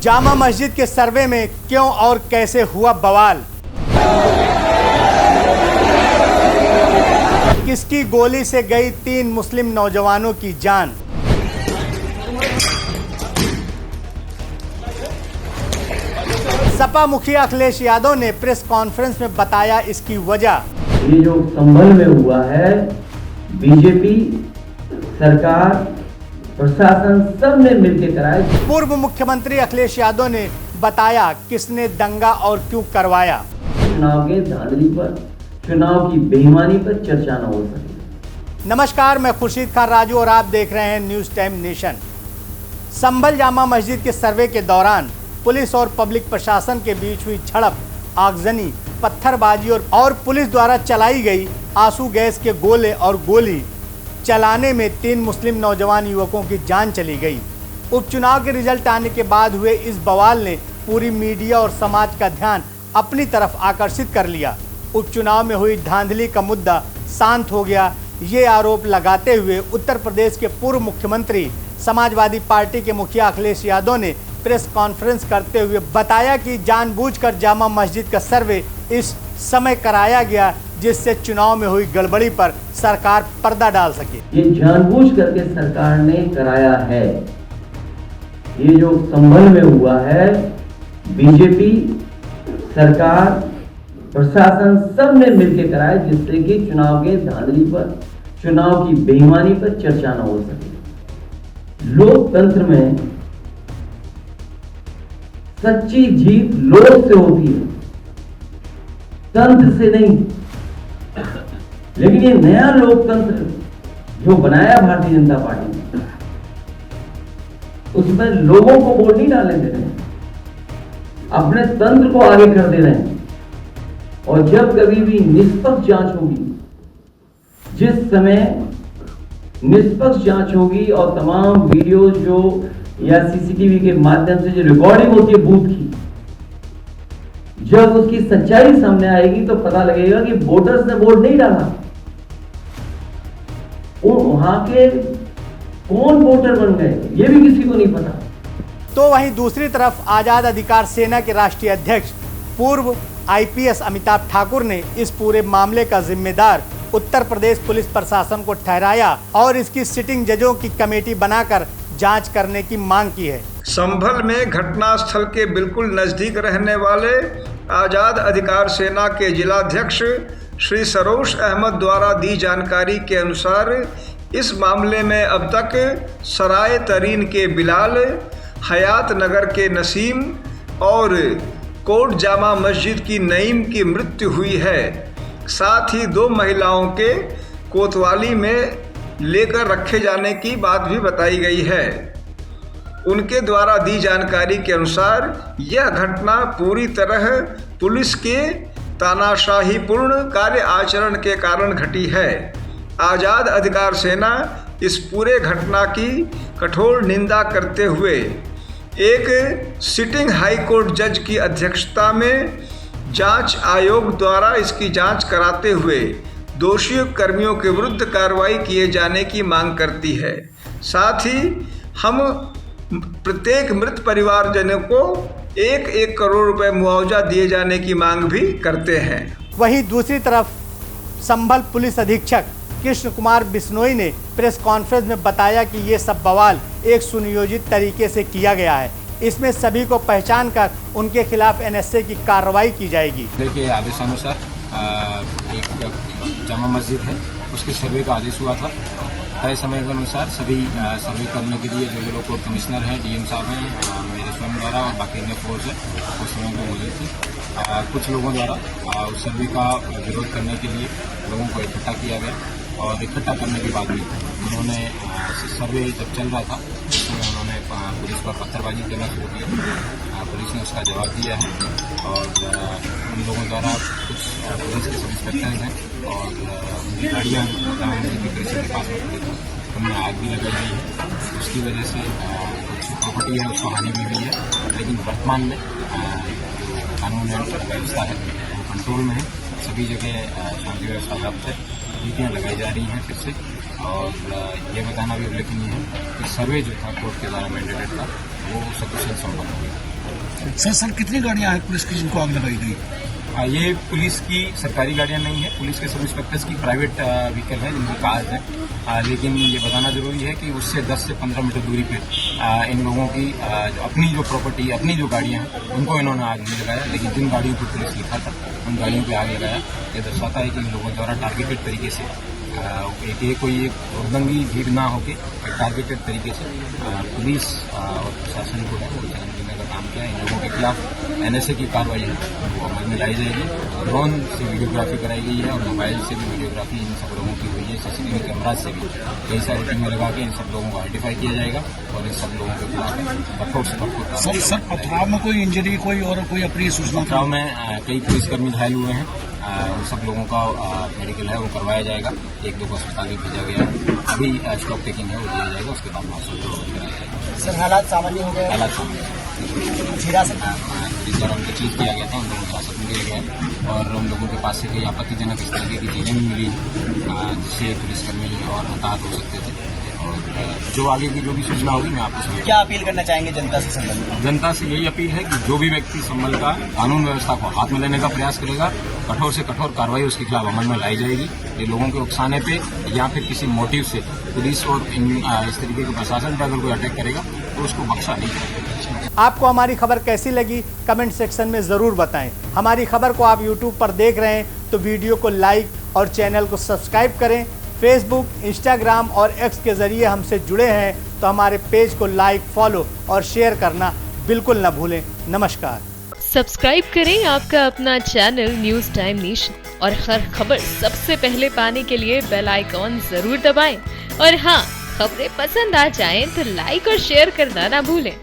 जामा मस्जिद के सर्वे में क्यों और कैसे हुआ बवाल, किसकी गोली से गई 3 मुस्लिम नौजवानों की जान। सपा मुखिया अखिलेश यादव ने प्रेस कॉन्फ्रेंस में बताया इसकी वजह। ये जो संभल में हुआ है, बीजेपी सरकार प्रशासन सब ने मिलकर कराया। पूर्व मुख्यमंत्री अखिलेश यादव ने बताया किसने दंगा और क्यों करवाया। चुनाव के धांधली पर, चुनाव की बेईमानी पर चर्चा न हो सके। नमस्कार, मैं खुर्शीद खान राजू और आप देख रहे हैं न्यूज टाइम नेशन। संभल जामा मस्जिद के सर्वे के दौरान पुलिस और पब्लिक प्रशासन के बीच हुई झड़प, आगजनी, पत्थरबाजी और पुलिस द्वारा चलाई गई आंसू गैस के गोले और गोली चलाने में 3 मुस्लिम नौजवान युवकों की जान चली गई। उपचुनाव के रिजल्ट आने के बाद हुए इस बवाल ने पूरी मीडिया और समाज का ध्यान अपनी तरफ आकर्षित कर लिया। उपचुनाव में हुई धांधली का मुद्दा शांत हो गया, ये आरोप लगाते हुए उत्तर प्रदेश के पूर्व मुख्यमंत्री समाजवादी पार्टी के मुखिया अखिलेश यादव ने प्रेस कॉन्फ्रेंस करते हुए बताया कि जानबूझकर जामा मस्जिद का सर्वे इस समय कराया गया जिससे चुनाव में हुई गड़बड़ी पर सरकार पर्दा डाल सके। ये जानबूझ करके सरकार ने कराया है। ये जो संभल में हुआ है, बीजेपी सरकार प्रशासन सब ने मिलकर कराया जिससे कि चुनाव के धांधली पर, चुनाव की बेईमानी पर चर्चा न हो सके। लोकतंत्र में सच्ची जीत लोक से होती है, तंत्र से नहीं। लेकिन ये नया लोकतंत्र जो बनाया भारतीय जनता पार्टी ने, उसमें लोगों को वोट नहीं डालने दे रहे हैं, अपने तंत्र को आगे कर दे रहे हैं। और जब कभी भी निष्पक्ष जांच होगी, जिस समय निष्पक्ष जांच होगी और तमाम वीडियो जो या सीसीटीवी के माध्यम से जो रिकॉर्डिंग होती है बूथ की, जब उसकी सच्चाई सामने आएगी तो पता लगेगा कि वोटर्स ने वोट नहीं डाला, वहां के कौन वोटर बन गए ये भी किसी को नहीं पता। तो वहीं दूसरी तरफ आजाद अधिकार सेना के राष्ट्रीय अध्यक्ष पूर्व आईपीएस अमिताभ ठाकुर ने इस पूरे मामले का जिम्मेदार उत्तर प्रदेश पुलिस प्रशासन को ठहराया और इसकी सिटिंग जजों की कमेटी बनाकर जांच करने की मांग की है। संभल में घटनास्थल के बिल्कुल नजदीक रहने वाले आजाद अधिकार सेना के जिलाध्यक्ष श्री सरोश अहमद द्वारा दी जानकारी के अनुसार इस मामले में अब तक सराय तरीन के बिलाल, हयात नगर के नसीम और कोट जामा मस्जिद की नईम की मृत्यु हुई है। साथ ही 2 महिलाओं के कोतवाली में लेकर रखे जाने की बात भी बताई गई है। उनके द्वारा दी जानकारी के अनुसार यह घटना पूरी तरह पुलिस के तानाशाहीपूर्ण कार्य आचरण के कारण घटी है। आजाद अधिकार सेना इस पूरे घटना की कठोर निंदा करते हुए एक सिटिंग हाई कोर्ट जज की अध्यक्षता में जांच आयोग द्वारा इसकी जांच कराते हुए दोषी कर्मियों के विरुद्ध कार्रवाई किए जाने की मांग करती है। साथ ही हम प्रत्येक मृत परिवारजनों को 1-1 करोड़ रुपए मुआवजा दिए जाने की मांग भी करते हैं। वहीं दूसरी तरफ संभल पुलिस अधीक्षक कृष्ण कुमार बिश्नोई ने प्रेस कॉन्फ्रेंस में बताया कि ये सब बवाल एक सुनियोजित तरीके से किया गया है। इसमें सभी को पहचान कर उनके खिलाफ NSA की कार्रवाई की जाएगी। देखिए, आदेशानुसार एक जामा मस्जिद है, उसके सर्वे का आदेश हुआ था। तय समय के अनुसार सभी सर्वे करने के लिए जो लोग कमिश्नर हैं, DM साहब हैं, मेरे स्वयं द्वारा और बाकी अन्य फोर्स है, उस समय में मौजूद थी। कुछ लोगों द्वारा उस सर्वे का विरोध करने के लिए लोगों को इकट्ठा किया गया और इकट्ठा करने के बाद में उन्होंने सर्वे जब चल रहा था उसमें उन्होंने पुलिस पर पत्थरबाजी करना शुरू किया। पुलिस ने उसका जवाब दिया है और उन लोगों द्वारा कुछ पुलिस के सब इंस्पेक्टर हैं और उनकी गाड़ियाँ के पास में खड़ी थी, उनमें आग भी लगाई गई है। उसकी वजह से कुछ प्रॉपर्टी है उसको हानि भी हुई है। लेकिन वर्तमान में कानून व्यवस्था है वो कंट्रोल में है। सभी जगह शांति व्यवस्था जब्त है, ड्यूटियाँ लगाई जा रही हैं फिर से। और ये बताना भी उल्लेखनीय है कि सर्वे जो था कोर्ट के द्वारा मैंडेटेड था वो सकुशल संपन्न हो गया। सर कितनी गाड़ियां हैं पुलिस की जिनको आग लगाई गई? ये पुलिस की सरकारी गाड़ियां नहीं है, पुलिस के सब इंस्पेक्टर्स की प्राइवेट व्हीकल है जिनकी कार है। लेकिन ये बताना जरूरी है कि उससे 10 से 15 मीटर दूरी पे इन लोगों की अपनी जो प्रॉपर्टी, अपनी जो गाड़ियां हैं उनको इन्होंने आग नहीं लगाया। लेकिन जिन गाड़ियों पर पुलिस लिखा था उन गाड़ियों पर आग लगाया। ये दर्शाता है कि इन लोगों द्वारा टारगेटेड तरीके से कोई एक उर्दंगी भीड़ ना होके टारगेटेड तरीके से पुलिस और प्रशासन को है वो चैलेंज देने का काम किया। इन लोगों के खिलाफ एनएसए की कार्रवाई है वो अमल में लाई जाएगी। ड्रोन से वीडियोग्राफी कराई गई है और मोबाइल से भी वीडियोग्राफी इन सब लोगों की हुई है। सीसीटीवी कैमरा से भी कई सारी टीमें लगा के इन सब लोगों को आइडेंटिफाई किया जाएगा और इन सब लोगों के खिलाफ कठोर से कठोर। सर पथराव में कोई इंजरी कोई अप्रिय सूचना? पथराव में कई पुलिसकर्मी घायल हुए हैं। उन सब लोगों का मेडिकल है वो करवाया जाएगा। एक दो को अस्पताल भी भेजा गया है। अभी स्टॉक टेकिंग है वो दिया जाएगा, उसके बाद मार्शल को कराया जाएगा। सर हालात सामान्य हो गए? हालात सामान्य हिरासत इस दौरान रिलीज किया गया था, उन लोगों को हिरासत में लिया गया और उन लोगों के पास से कई आपत्तिजनक इस तरीके की चीजें भी मिली जिससे पुलिसकर्मी और हताहत हो सकते थे। और जो आगे की जो भी सूचना होगी मैं आपको क्या अपील करना चाहेंगे जनता से संबंधित? जनता से यही अपील है कि जो भी व्यक्ति संबल का कानून व्यवस्था को हाथ में लेने का प्रयास करेगा कठोर से कठोर कार्रवाई उसके खिलाफ अमल में लाई जाएगी। ये लोगों के उकसाने पे या फिर किसी मोटिव से पुलिस और इस तरीके के प्रशासन पर अगर कोई अटैक करेगा तो उसको बख्शा नहीं जाएगा। आपको हमारी खबर कैसी लगी कमेंट सेक्शन में ज़रूर बताएं। हमारी खबर को आप यूट्यूब पर देख रहे हैं तो वीडियो को लाइक और चैनल को सब्सक्राइब करें। फेसबुक, इंस्टाग्राम और एक्स के ज़रिए हमसे जुड़े हैं तो हमारे पेज को लाइक, फॉलो और शेयर करना बिल्कुल न भूलें। नमस्कार। सब्सक्राइब करें आपका अपना चैनल न्यूज़ टाइम नेशन और हर खबर सबसे पहले पाने के लिए बेल आइकॉन जरूर दबाएं। और हाँ, खबरें पसंद आ जाएं तो लाइक और शेयर करना ना भूलें।